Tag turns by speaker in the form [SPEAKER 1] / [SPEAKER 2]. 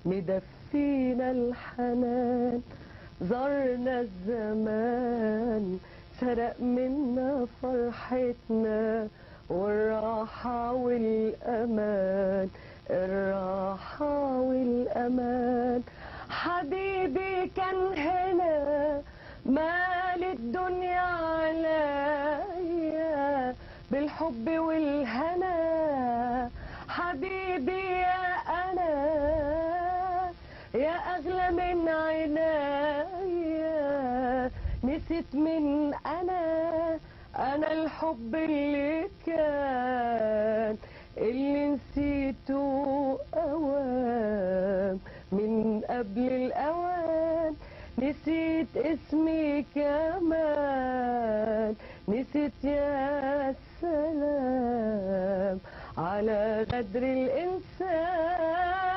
[SPEAKER 1] مدفينا الحنان، زارنا الزمان سرق منا فرحتنا، والراحة والأمان، الراحة والأمان. حبيبي كان هنا مال الدنيا عليا بالحب والهنا، حبيبي يا أنا يا أغلى من عينيا، نسيت من أنا الحب اللي كان، اللي نسيته أوام من قبل الأوان، نسيت اسمي كمان، نسيت يا سلام على غدر الإنسان.